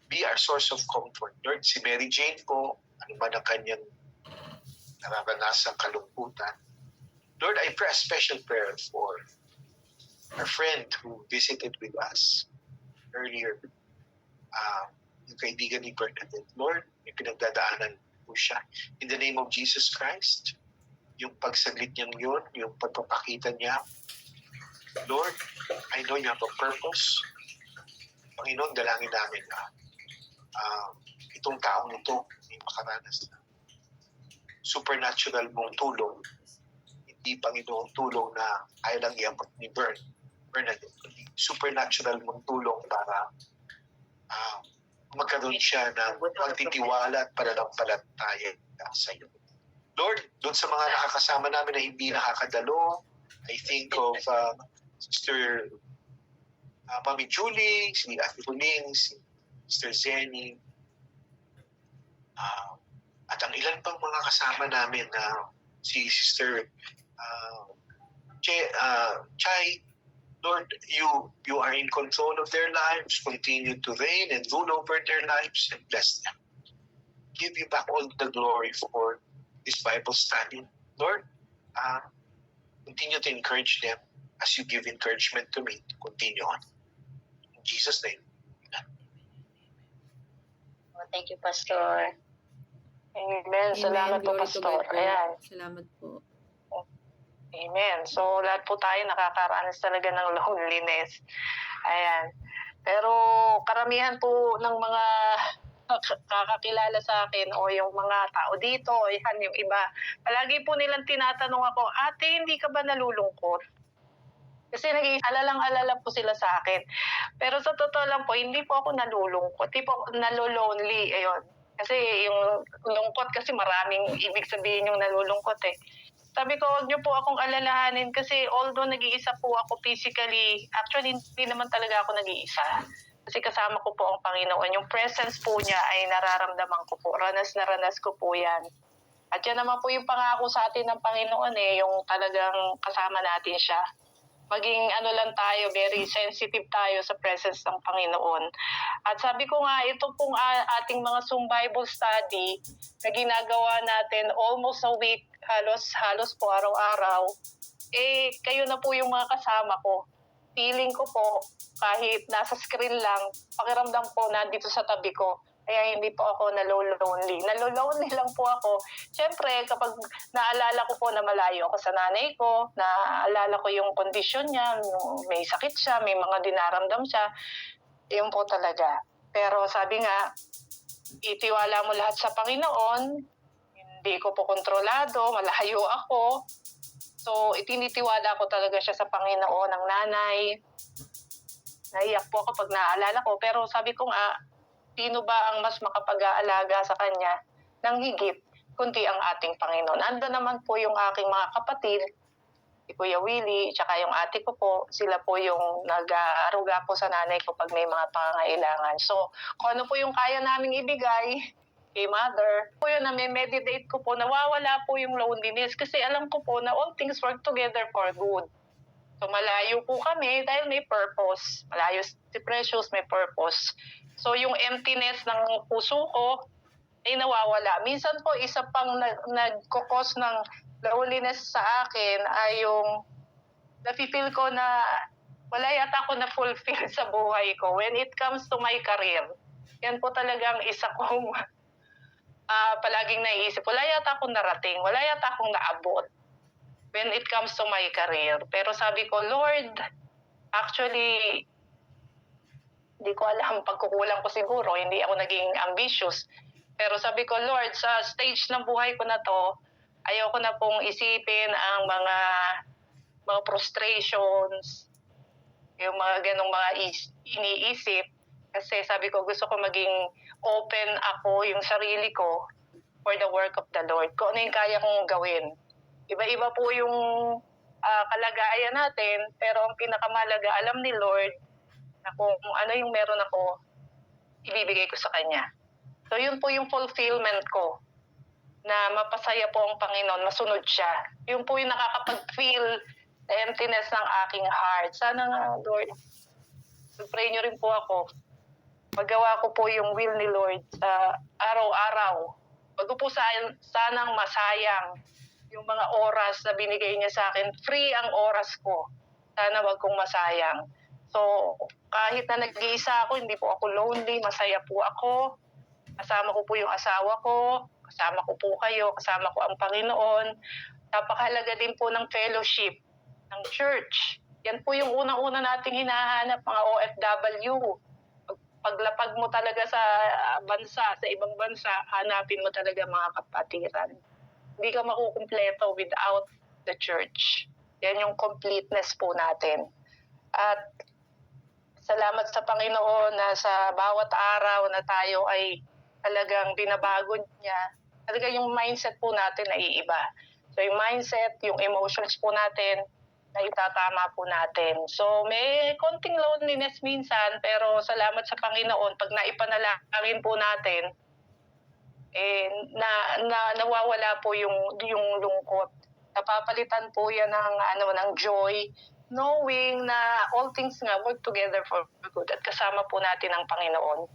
Speaker 1: Be our source of comfort. Lord, si Mary Jane po, ano man ang kanyang nararanasang kalungkutan. Lord, I pray a special prayer for our friend who visited with us earlier. Yung kaibigan ni Bernadette. Lord, may pinagdadaanan po siya. In the name of Jesus Christ, yung pagsaglit niyang yun, yung pagpapakita niya, Lord, I know you have a purpose. Panginoon, dalangin namin na itong taong ito ay makaranas na supernatural mong tulong. Hindi, Panginoon, tulong na ayaw lang iabot ni Bernadette. Supernatural mong tulong para magkaroon siya ng pagtitiwala at pananampalataya sa iyo. Lord, doon sa mga nakakasama namin na hindi nakakadalo, I think of Sister Mami Julie, si Ate Huling, si Sister Zenny, at ang ilan pang mga kasama namin na si Sister Chai. Lord, you are in control of their lives. Continue to reign and rule over their lives and bless them. Give you back all the glory for this Bible study. Lord, continue to encourage them as you give encouragement to me to continue on. In Jesus' name.
Speaker 4: Oh, thank you, Pastor.
Speaker 5: Amen. Salamat po,
Speaker 2: Glory to
Speaker 5: Pastor.
Speaker 2: God po.
Speaker 5: Ayan.
Speaker 2: Salamat po.
Speaker 5: Amen. So, lahat po tayo nakakaranas talaga ng loneliness. Ayan. Pero, karamihan po ng mga kakakilala sa akin o yung mga tao dito, yan, yung iba, palagi po nilang tinatanong ako, ate, hindi ka ba nalulungkot? Kasi alalang-alala po sila sa akin. Pero sa totoo lang po, hindi po ako nalulungkot. Hindi po ako nalulonely. Ayun. Kasi yung lungkot kasi maraming ibig sabihin yung nalulungkot eh. Sabi ko, huwag niyo po akong alalahanin kasi although nag-iisa po ako physically, actually hindi naman talaga ako nag-iisa. Kasi kasama ko po ang Panginoon. Yung presence po niya ay nararamdaman ko po. Ranas na ranas ko po yan. At yan naman po yung pangako sa atin ng Panginoon eh, yung talagang kasama natin siya. Maging lang tayo, very sensitive tayo sa presence ng Panginoon. At sabi ko nga, ito pong ating mga Zoom Bible study na ginagawa natin almost a week, halos po araw-araw, kayo na po yung mga kasama ko. Feeling ko po, kahit nasa screen lang, pakiramdam ko nandito sa tabi ko. Kaya hindi po ako nalolonely. Nalolonely lang po ako. Siyempre, kapag naalala ko po na malayo ako sa nanay ko, naalala ko yung kondisyon niya, may sakit siya, may mga dinaramdam siya, yun po talaga. Pero sabi nga, itiwala mo lahat sa Panginoon, hindi ko po kontrolado, malayo ako. So, itinitiwala ko talaga siya sa Panginoon ng nanay. Naiyak po ako pag naaalala ko. Pero sabi ko nga, sino ba ang mas makapag-aalaga sa kanya ng higit kundi ang ating Panginoon? Ando naman po yung aking mga kapatid, si Kuya Willie, tsaka yung ate ko po, sila po yung nag-aaruga po sa nanay ko pag may mga pangangailangan. So, kung ano po yung kaya naming ibigay kay Mother, po yun, na-meditate ko po, nawawala po yung loneliness kasi alam ko po na all things work together for good. So, malayo po kami dahil may purpose. Malayo si Precious, may purpose. So, yung emptiness ng puso ko ay nawawala. Minsan po, isa pang nagkukos ng loneliness sa akin ay yung nafe-feel ko na wala yata ako na fulfill sa buhay ko. When it comes to my career, yan po talagang isa kong palaging naiisip. Wala yata akong narating. Wala yata akong naabot when it comes to my career. Pero sabi ko, Lord, actually, Hindi ko alam, pagkukulang ko siguro, hindi ako naging ambitious. Pero sabi ko, Lord, sa stage ng buhay ko na to, ayoko na pong isipin ang mga frustrations, yung mga ganong mga iniisip. Kasi sabi ko, gusto ko maging open ako, yung sarili ko, for the work of the Lord. Kung ano yung kaya kong gawin. Iba-iba po yung kalagayan natin, pero ang pinakamalaga, alam ni Lord na kung ano yung meron ako, ibibigay ko sa Kanya. So yun po yung fulfillment ko, na mapasaya po ang Panginoon, masunod siya. Yun po yung nakakapag-feel the emptiness ng aking heart. Sana nga, Lord, pray niyo rin po ako. Magawa ko po yung will ni Lord sa araw-araw. Wag ko po sanang masayang yung mga oras na binigay niya sa akin. Free ang oras ko. Sana wag kong masayang. So, kahit na nag-iisa ako, hindi po ako lonely, masaya po ako. Kasama ko po yung asawa ko, kasama ko po kayo, kasama ko ang Panginoon. Napakahalaga din po ng fellowship ng church. Yan po yung unang-una nating hinahanap, mga OFW. Paglapag mo talaga sa bansa, sa ibang bansa, hanapin mo talaga mga kapatiran. Hindi ka makukumpleto without the church. Yan yung completeness po natin. At salamat sa Panginoon na sa bawat araw na tayo ay talagang binabago niya. Talaga yung mindset po natin ay iiba. So yung mindset, yung emotions po natin, na itatama po natin. So may konting loneliness minsan, pero salamat sa Panginoon, pag naipanalangin po natin, nawawala po yung lungkot. Napapalitan po yan ng joy, knowing na all things nga work together for good at kasama po natin ang Panginoon.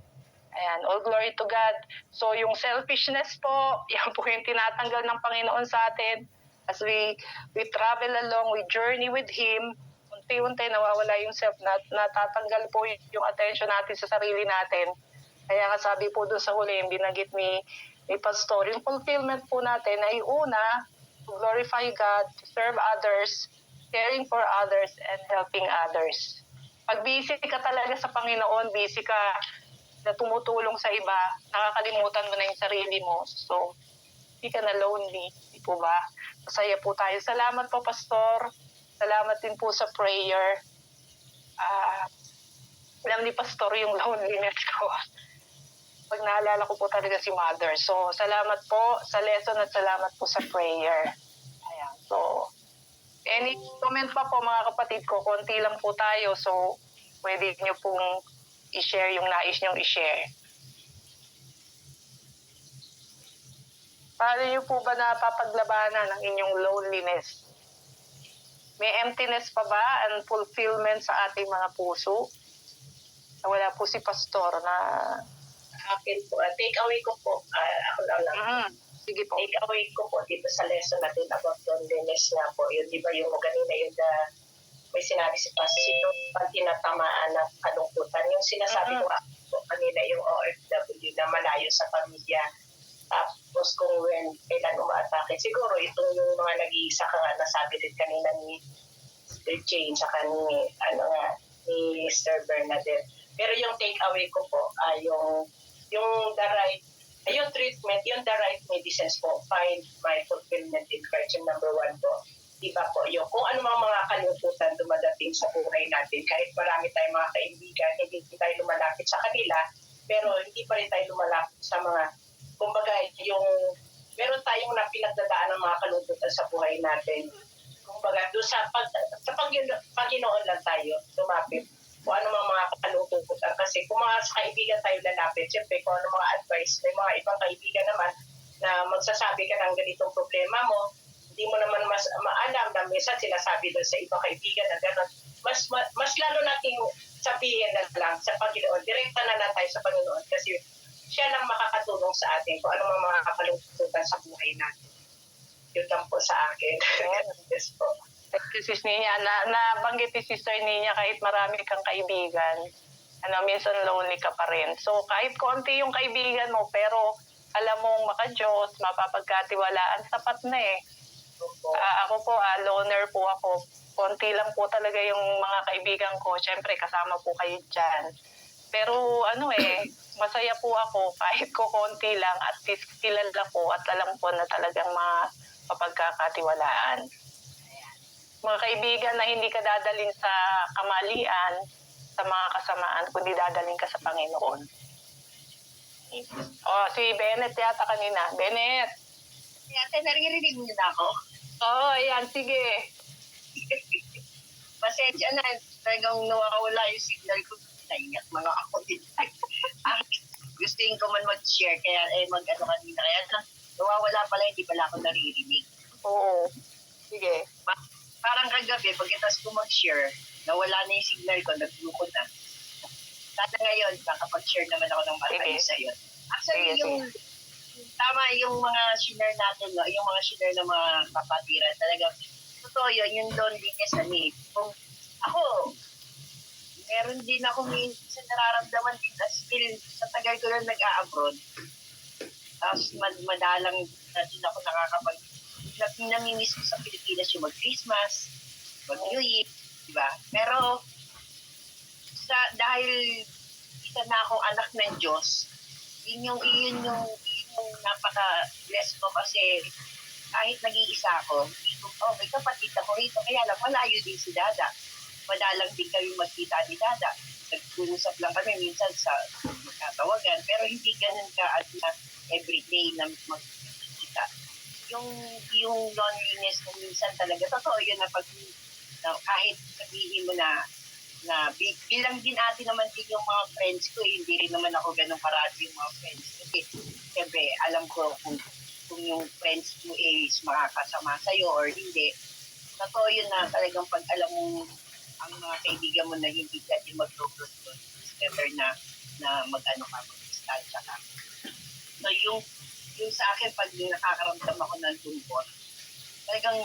Speaker 5: Ayan, all glory to God. So yung selfishness po, yan po yung tinatanggal ng Panginoon sa atin. As we travel along, we journey with Him, unti-unti nawawala yung self, natatanggal po yung attention natin sa sarili natin. Kaya sabi po doon sa huli, binanggit ni Pastor, yung fulfillment po natin ay una, to glorify God, to serve others, caring for others, and helping others. Pag busy ka talaga sa Panginoon, busy ka na tumutulong sa iba, nakakalimutan mo na yung sarili mo. So, hindi ka na lonely, di po ba? Masaya po tayo. Salamat po, Pastor. Salamat din po sa prayer. Alam ni Pastor yung loneliness ko. Pag naalala ko po talaga si Mother. So, salamat po sa lesson at salamat po sa prayer. Ayan. So, any comment pa po mga kapatid ko, konti lang po tayo. So, pwede nyo pong i-share yung nais nyong i-share. Paano nyo po ba napapaglabanan ang inyong loneliness? May emptiness pa ba and fulfillment sa ating mga puso? Wala po si Pastor na...
Speaker 3: Akin po, take away ko po, ako lang.
Speaker 5: Sige po.
Speaker 3: Take away ko po dito sa lesson natin about loneliness nga po. Yun, di ba yung kanina yun may sinabi si Pastor, pag tinatamaan ng kalungkutan. Yung sinasabi ko kanina yung OFW na malayo sa pamilya. Tapos kung kailan umaatake, siguro itong yung mga nag-iisa ka nga, nasabi din kanina ni Mr. Jane, saka ni Mr. Bernadette. Pero yung take away ko po ay yung treatment, yung the right medicines po, find my fulfillment in Christ, yung number 1 po. Diba po, yung kung ano mga kalungkutan dumadating sa buhay natin, kahit marami tayong mga kaibigan, hindi tayo lumalapit sa kanila, pero hindi pa rin tayo lumalapit sa mga, kumbaga, yung meron tayong pinagdadaan ng mga kalungkutan sa buhay natin. Kumbaga, doon sa Panginoon lang tayo lumapit. Kung ano mga kalungkutan. Kasi kung mga sa kaibigan tayo lalapit, siyempre kung ano mga advice, may mga ibang kaibigan naman na magsasabi ka ng ganitong problema mo, hindi mo naman mas maalam na minsan sinasabi doon sa ibang kaibigan na gano'n. Mas lalo nating sabihin na lang sa Panginoon, direkta na lang tayo sa Panginoon kasi siya lang makakatulong sa atin kung ano mga kalungkutan sa buhay natin. Yun lang po sa akin. Yes po.
Speaker 5: Sis Nina, nabanggit ni Sister Nina, kahit marami kang kaibigan, minsan lonely ka pa rin. So kahit konti yung kaibigan mo, pero alam mong maka-Diyos, mapapagkatiwalaan, sapat na eh. Ako po, loner po ako. Konti lang po talaga yung mga kaibigan ko. Siyempre, kasama po kayo dyan. Pero masaya po ako kahit ko konti lang, at least kilala ko at alam ko na talagang mapagkakatiwalaan. Mga kaibigan na hindi ka dadalhin sa kamalian, sa mga kasamaan, kundi dadalhin ka sa Panginoon. Oh, si Bennett yata kanina. Bennett!
Speaker 3: Ate, naririnig niyo na ako?
Speaker 5: Oo, ayan, sige.
Speaker 3: Pasensya na, talagang nawawala yung signal ko. Naiyak mga ako din. Gustuin ko man mag-share, kaya mag-ano kanina. Kaya nawawala pala, hindi pala ako naririnig.
Speaker 5: Oo. Sige.
Speaker 3: Parang kagabi, pagkitas ko mag-share, nawala na yung signal ko, nag-gluko na. Sana ngayon, makapag-share naman ako ng maayos sa'yo. Actually, tama yung mga share natin, no? Yung mga share ng mga kapatiran, talagang totoo yun, yung loneliness na need. Kung ako, meron din ako minsan nararamdaman din na still sa tagal ko lang nag-a-abroad. Tapos madalang na din ako namimiss ko sa Pilipinas yung mag-Christmas, mag-New Year, di ba? Pero dahil isa na akong anak ng Diyos, yun yung napaka-bless ko kasi kahit nag-iisa ako, may kapatid ako rito, kaya lang malayo din si Dada. Madalang din kami magkita ni Dada. Nag-uusap lang kami minsan sa magkatawagan, pero hindi ganun ka everyday na magkita. Yung loneliness na minsan talaga, totoo yun na kahit sabihin mo na bilang din ate naman din yung mga friends ko, hindi rin naman ako ganun parati yung mga friends. Kasi siyempre, alam ko kung yung friends mo is makakasama sa'yo or hindi. Totoo yun na talagang pag alam mo ang mga kaibigan mo na hindi ka din mag-progress doon, it's better na mag-distansya ka. So yung sa akin, pag nakakaramdam ako ng lungkot, talagang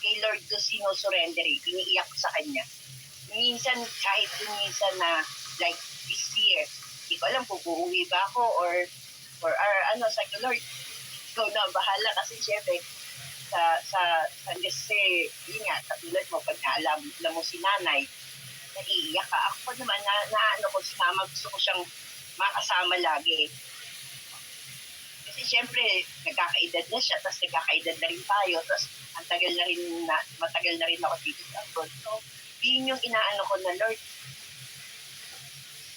Speaker 3: kay Lord ko sinusurrender, iniiyak ko sa Kanya. Minsan, kahit minsan na, like this year, hindi ko alam kung uuwi ba ako or sabi ko, Lord, ikaw na bahala kasi syempre, kasi, yun nga, katulad mo, pag alam mo si nanay, naiiyak ka. Ako naman, gusto ko siyang makasama lagi. Kasi syempre, nagkakaedad na siya, tapos nagkakaedad na rin tayo, tapos matagal na rin ako dito sa abroad. So, yun yung inaano ko na, Lord,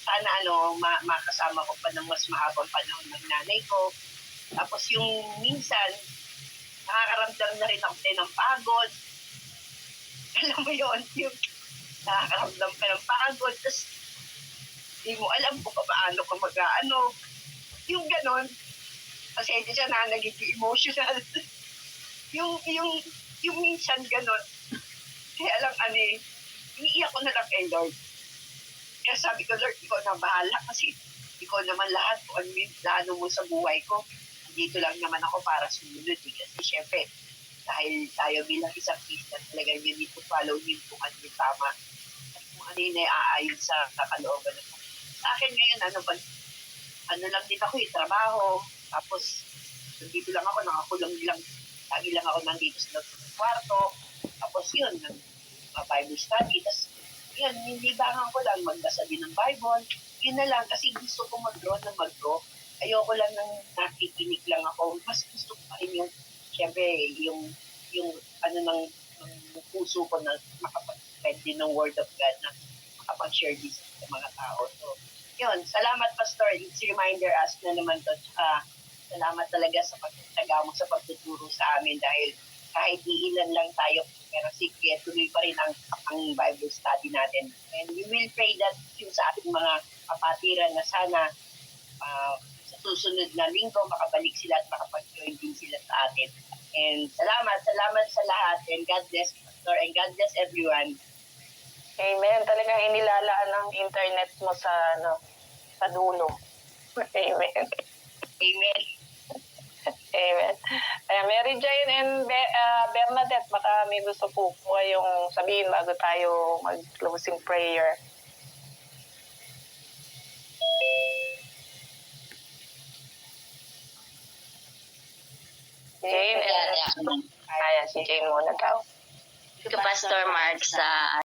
Speaker 3: sana makasama ko pa ng mas mahabang panahon ng nanay ko. Tapos yung minsan, nakakaramdam na rin ako ng pagod. Alam mo yun, yung nakakaramdam ka ng pagod, tapos hindi mo alam kung paano ka mag-ano. Yung ganon, kasi hindi siya na nagiging emotional. yung minsan ganon. Kaya lang, iniiyak ko na lang kay Lord. Kaya sabi ko, Lord, ikaw na bahala kasi ikaw naman lahat kung ano yung plano mo sa buhay ko. Dito lang naman ako para sumunod. Kasi syempre, dahil tayo bilang isang Christian, talaga you need to follow Him kung ano yung tama. At kung ano yung naaayon sa kalooban ng Panginoon. Sa akin ngayon, lang din ako yung trabaho. Tapos, dito lang ako, nakakulong lang. Lagi lang ako nandito sa kwarto. Tapos yun, Bible study. Tapos, yun, nilibangan ko lang magbasa din ng Bible. Yun na lang, kasi gusto ko mag-draw. Ayoko lang nang nakikinig lang ako. Mas gusto ko pa rin yung, syempre, yung ng puso ko na makapag-spread din ng Word of God na makapag-share din sa mga tao. So, yun, salamat Pastor. It's reminder us na naman to. Salamat talaga sa pagtataga mo sa pagtuturo sa amin dahil kahit iilan lang tayo, pero sige, tuloy pa rin ang Bible study natin. And we will pray that yung sa ating mga kapatiran na sana sa susunod na linggo, makabalik sila at makapag-join din sila sa atin. And salamat sa lahat. And God bless Pastor and God bless everyone.
Speaker 5: Amen. Talagang inilalaan ng internet mo sa dulo. Amen.
Speaker 3: Amen.
Speaker 5: Amen. Mary Jane and Bernadette, baka may gusto po kayong sabihin bago tayo mag-closing prayer. Jane?
Speaker 4: Yeah.
Speaker 5: Ayan, si Jane muna daw.
Speaker 4: Pastor Mark sa